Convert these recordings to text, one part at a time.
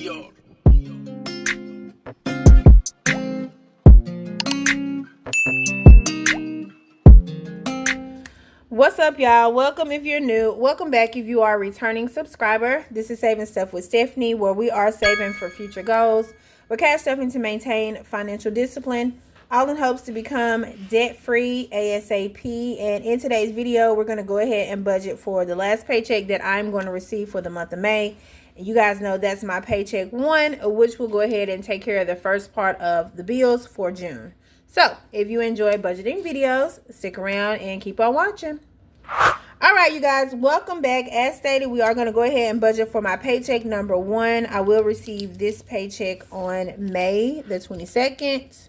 What's up, y'all? Welcome if you're new. Welcome back if you are a returning subscriber. This is Saving Stuff with Stephanie, where we are saving for future goals. We're cash stuffing to maintain financial discipline, all in hopes to become debt-free ASAP. And in today's video, we're going to go ahead and budget for the last paycheck that I'm going to receive for the month of May. And you guys know that's my paycheck 1, which will go ahead and take care of the first part of the bills for June. So, if you enjoy budgeting videos, stick around and keep on watching. All right, you guys, welcome back. As stated, we are going to go ahead and budget for my paycheck number 1. I will receive this paycheck on May the 22nd.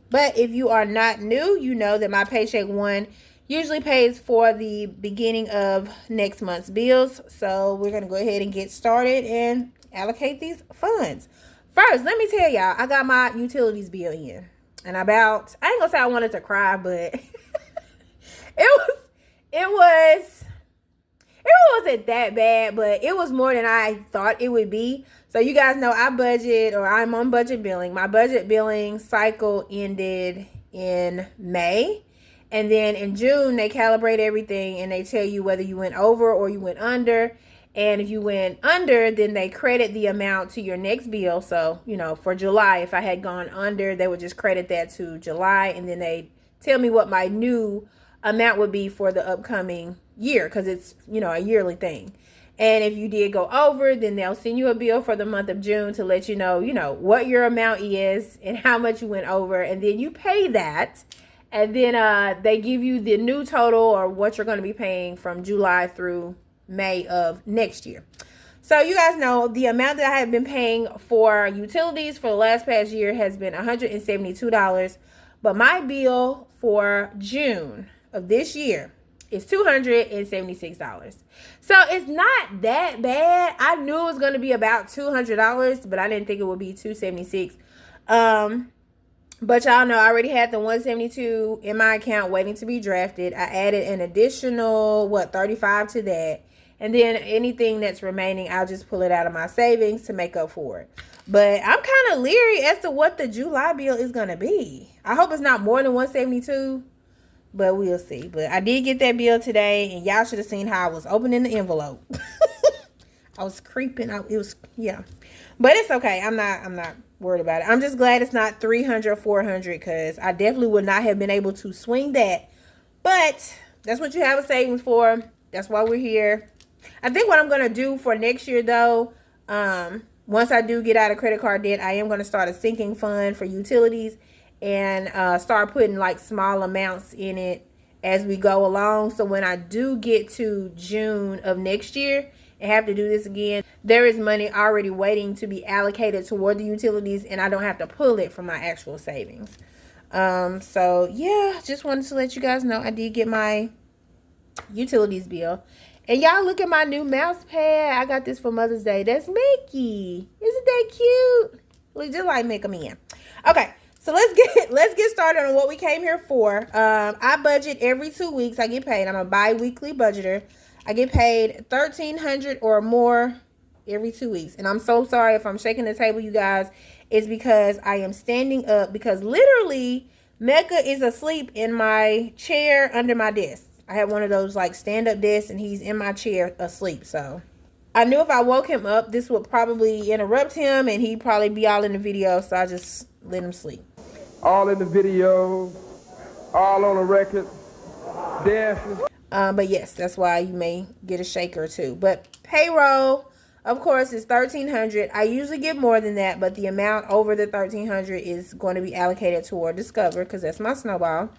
But if you are not new, you know that my paycheck 1 usually pays for the beginning of next month's bills. So, we're going to go ahead and get started and allocate these funds. First, let me tell y'all, I got my utilities bill in. And I ain't gonna say I wanted to cry, but it wasn't that bad, but it was more than I thought it would be. So you guys know I'm on budget billing. My budget billing cycle ended in May. And then in June, they calibrate everything and they tell you whether you went over or you went under. And if you went under, then they credit the amount to your next bill. So, you know, for July, if I had gone under, they would just credit that to July. And then they tell me what my new amount would be for the upcoming year, because it's, you know, a yearly thing. And if you did go over, then they'll send you a bill for the month of June to let you know, what your amount is and how much you went over. And then you pay that. And then they give you the new total or what you're going to be paying from July through May of next year. So you guys know the amount that I have been paying for utilities for the past year has been $172. But my bill for June of this year is $276. So it's not that bad. I knew it was going to be about $200, but I didn't think it would be $276. But y'all know I already had the $172 in my account waiting to be drafted. I added an additional, $35 to that. And then anything that's remaining, I'll just pull it out of my savings to make up for it. But I'm kind of leery as to what the July bill is going to be. I hope it's not more than $172, but we'll see. But I did get that bill today, and y'all should have seen how I was opening the envelope. I was creeping. Yeah. But it's okay. I'm not worried about it. I'm just glad it's not $300 or $400, because I definitely would not have been able to swing that. But that's what you have a savings for. That's why we're here. I think what I'm going to do for next year, though, once I do get out of credit card debt, I am going to start a sinking fund for utilities and start putting like small amounts in it as we go along. So when I do get to June of next year and have to do this again, there is money already waiting to be allocated toward the utilities, and I don't have to pull it from my actual savings. So yeah, just wanted to let you guys know I did get my utilities bill. And y'all look at my new mouse pad. I got this for Mother's Day. That's Mickey. Isn't that cute? Look just like Mickey Man. Okay, so let's get started on what we came here for. I budget every 2 weeks. I get paid. I'm a bi-weekly budgeter. I get paid $1,300 or more every 2 weeks. And I'm so sorry if I'm shaking the table, you guys. It's because I am standing up, because literally Mecca is asleep in my chair under my desk. I have one of those like stand-up desks, and he's in my chair asleep. So I knew if I woke him up, this would probably interrupt him, and he'd probably be all in the video. So I just let him sleep. All in the video, all on the record, dancing. But yes, that's why you may get a shake or two. But payroll, of course, is $1,300. I usually get more than that, but the amount over the $1,300 is going to be allocated toward Discover, because that's my snowball.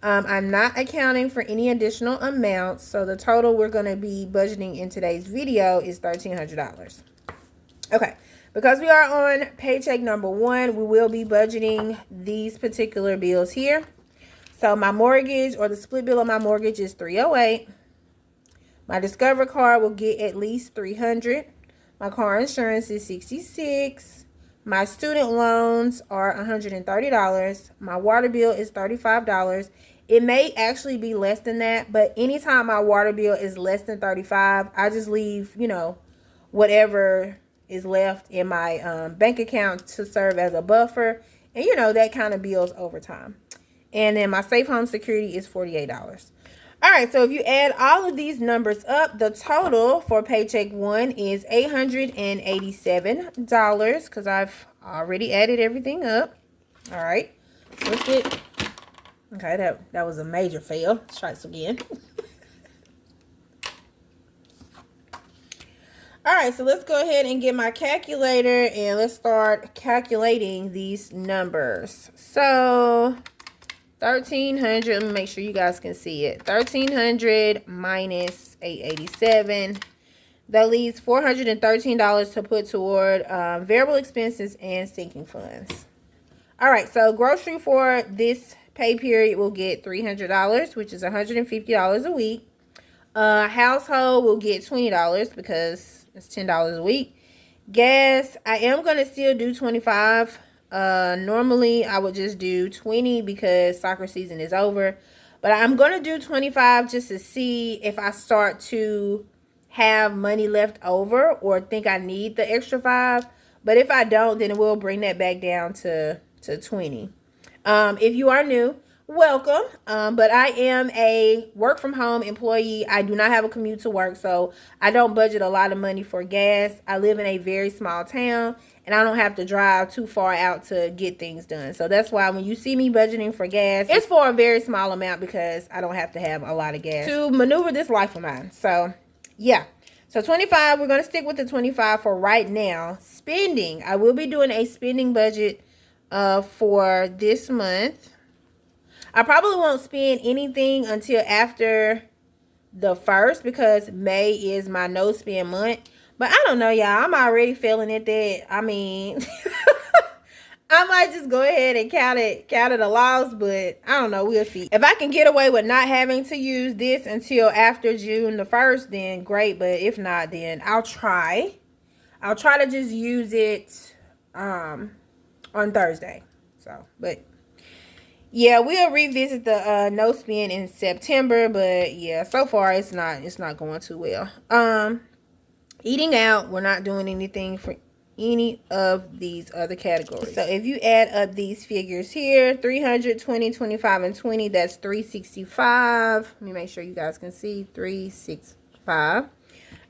I'm not accounting for any additional amounts, so the total we're going to be budgeting in today's video is $1,300. Okay, because we are on paycheck number 1, we will be budgeting these particular bills here. So my mortgage, or the split bill on my mortgage, is $308. My Discover card will get at least $300. My car insurance is $66. My student loans are $130. My water bill is $35. It may actually be less than that, but anytime my water bill is less than $35, I just leave, whatever is left in my bank account to serve as a buffer. And, you know, that kind of builds over time. And then my safe home security is $48. All right, so if you add all of these numbers up, the total for paycheck 1 is $887 because I've already added everything up. All right, so let's get, okay, that was a major fail. Let's try this again. All right, so let's go ahead and get my calculator and let's start calculating these numbers. So 1,300, let me make sure you guys can see it. 1,300 minus 887. That leaves $413 to put toward variable expenses and sinking funds. All right, so grocery for this pay period will get $300, which is $150 a week. Household will get $20 because it's $10 a week. Gas, I am going to still do $25. Normally I would just do 20 because soccer season is over, but I'm going to do 25 just to see if I start to have money left over or think I need the extra 5. But if I don't, then we'll bring that back down to 20. If you are new, welcome. But I am a work from home employee. I do not have a commute to work, so I don't budget a lot of money for gas. I live in a very small town and I don't have to drive too far out to get things done. So that's why when you see me budgeting for gas, it's for a very small amount because I don't have to have a lot of gas to maneuver this life of mine. So yeah. So 25, we're going to stick with the 25 for right now. Spending, I will be doing a spending budget for this month. I probably won't spend anything until after the 1st because May is my no spend month. But I don't know, y'all. I'm already feeling it that, I mean, I might just go ahead and count it a loss, but I don't know. We'll see. If I can get away with not having to use this until after June the 1st, then great. But if not, then I'll try. I'll try to just use it on Thursday. So, but yeah, we'll revisit the no spend in September. But yeah, so far it's not going too well. Eating out, we're not doing anything for any of these other categories. So if you add up these figures here, 300, 20, 25, and 20, that's 365. Let me make sure you guys can see 365.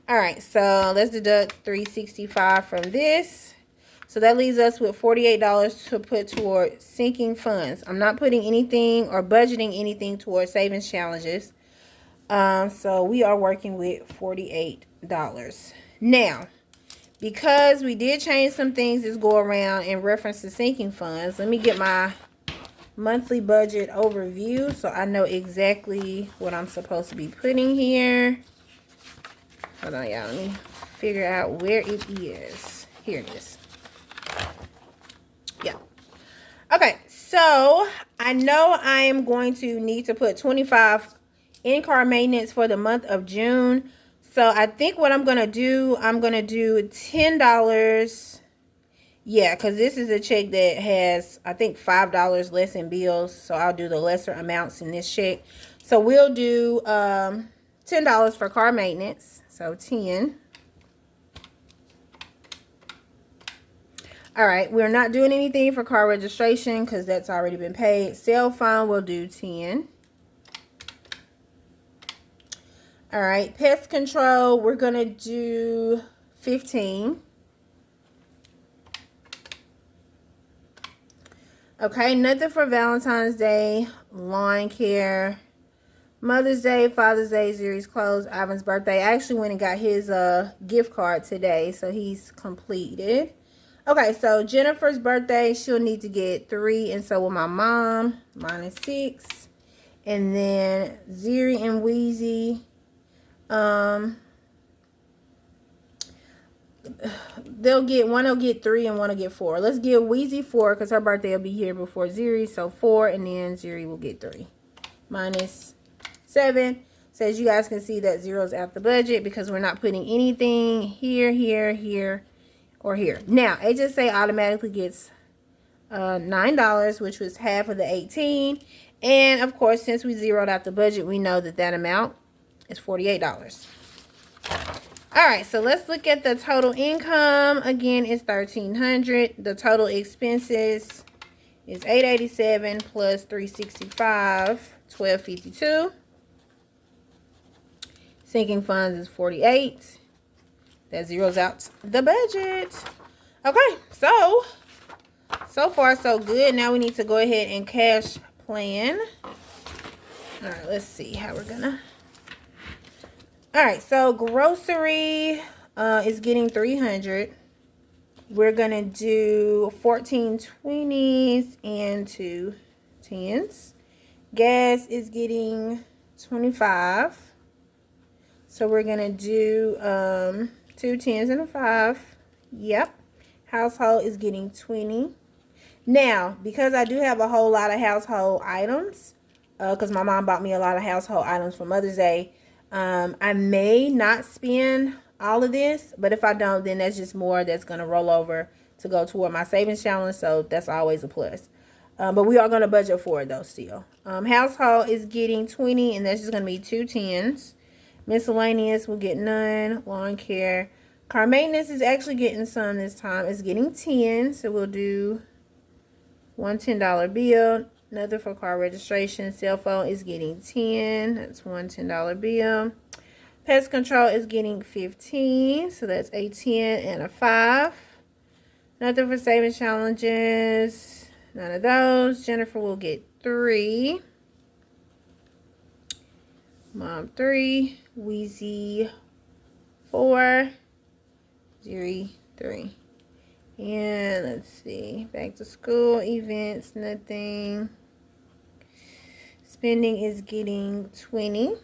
All right, so let's deduct 365 from this. So that leaves us with $48 to put toward sinking funds. I'm not putting anything or budgeting anything toward savings challenges. So we are working with $48. Now, because we did change some things this go around in reference to sinking funds, let me get my monthly budget overview so I know exactly what I'm supposed to be putting here. Hold on, y'all. Let me figure out where it is. Here it is. Yeah. Okay, so I know I am going to need to put 25 in-car maintenance for the month of June. So I think what I'm going to do, I'm going to do $10. Yeah, because this is a check that has, I think, $5 less in bills. So I'll do the lesser amounts in this check. So we'll do $10 for car maintenance. So 10. All right, we're not doing anything for car registration because that's already been paid. Cell phone, we'll do 10. All right, pest control, we're going to do 15. Okay, nothing for Valentine's Day, lawn care, Mother's Day, Father's Day, Zuri's clothes, Ivan's birthday. I actually went and got his gift card today, so he's completed. Okay, so Jennifer's birthday, she'll need to get 3, and so will my mom, mine is 6. And then Zuri and Wheezy, they'll get, one will get 3 and one will get 4. Let's give Wheezy 4 because her birthday will be here before Zuri, so 4, and then Zuri will get 3. Minus 7. So as you guys can see, that zeroes out the budget because we're not putting anything here, here, here, or here. Now, HSA automatically gets $9, which was half of the 18. And of course, since we zeroed out the budget, we know that that amount is $48. All right, so let's look at the total income. Again, it's $1,300. The total expenses is $887 plus $365, $1,252. Sinking funds is $48. That zeroes out the budget. Okay, so far so good. Now we need to go ahead and cash plan. All right, let's see how we're gonna. All right, so grocery is getting $300. We're gonna do 14 20s and 2 10s. Gas is getting $25. So we're gonna do 2 10s and a 5. Yep. Household is getting $20. Now, because I do have a whole lot of household items, because my mom bought me a lot of household items for Mother's Day, I may not spend all of this, but if I don't, then that's just more that's going to roll over to go toward my savings challenge, so that's always a plus. But we are going to budget for it, though, still. Household is getting $20, and that's just going to be 2 10s. Miscellaneous will get none. Lawn care. Car maintenance is actually getting some this time. It's getting 10, so we'll do one $10 bill. Another for car registration. Cell phone is getting 10. That's one $10 bill. Pest control is getting 15. So that's a 10 and a 5. Nothing for savings challenges. None of those. Jennifer will get 3. Mom 3. Wheezy 4. Jerry 3. And let's see. Back to school. Events. Nothing. Spending is getting 20.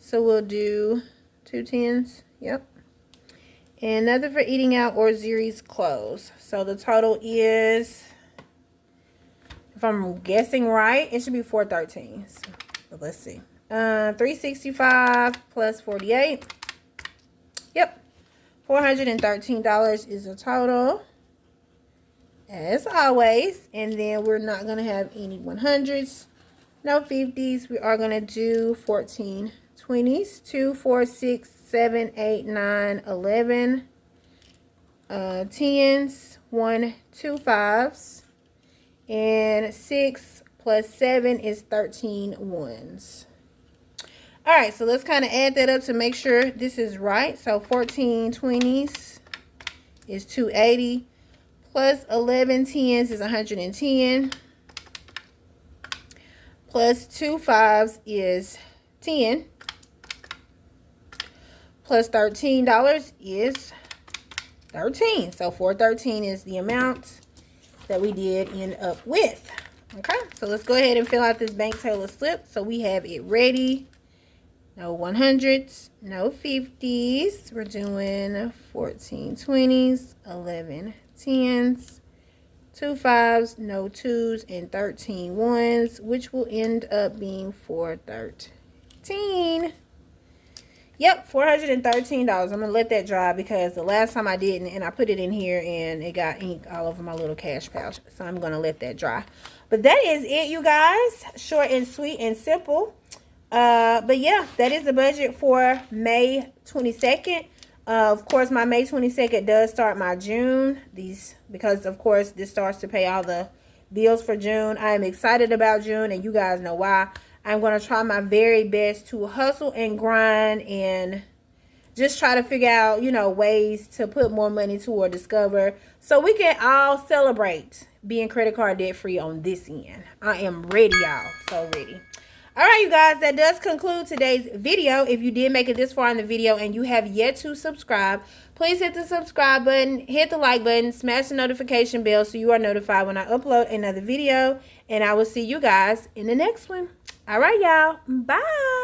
So we'll do 2 10s. Yep. And nothing for eating out or Zuri's clothes. So the total is, if I'm guessing right, it should be 413s. But let's see. 365 plus 48. Yep. $413 is the total, as always. And then we're not going to have any 100s, no 50s. We are going to do 14 20s, 2, 4, 6, 7, 8, 9, 11 10s, 1, 2 5s, and 6 plus 7 is 13 1s. All right, so let's kind of add that up to make sure this is right. So 14 20s is 280 plus 11 10s is 110 plus 2 5s is 10 plus $13 is 13. So 413 is the amount that we did end up with. Okay, so let's go ahead and fill out this bank teller slip so we have it ready. No 100s, no 50s. We're doing 14 20s, 11 10s, 2 5s, no 2s, and 13 1s, which will end up being 413. Yep, $413. I'm going to let that dry because the last time I didn't, and I put it in here and it got ink all over my little cash pouch. So I'm going to let that dry. But that is it, you guys. Short and sweet and simple. But yeah, that is the budget for May 22nd. Of course, my May 22nd does start my June. Because of course this starts to pay all the bills for June. I am excited about June, and you guys know why. I'm going to try my very best to hustle and grind and just try to figure out, ways to put more money toward Discover so we can all celebrate being credit card debt free on this end. I am ready, y'all. So ready. All right, you guys, that does conclude today's video. If you did make it this far in the video and you have yet to subscribe, please hit the subscribe button, hit the like button, smash the notification bell so you are notified when I upload another video. And I will see you guys in the next one. All right, y'all. Bye.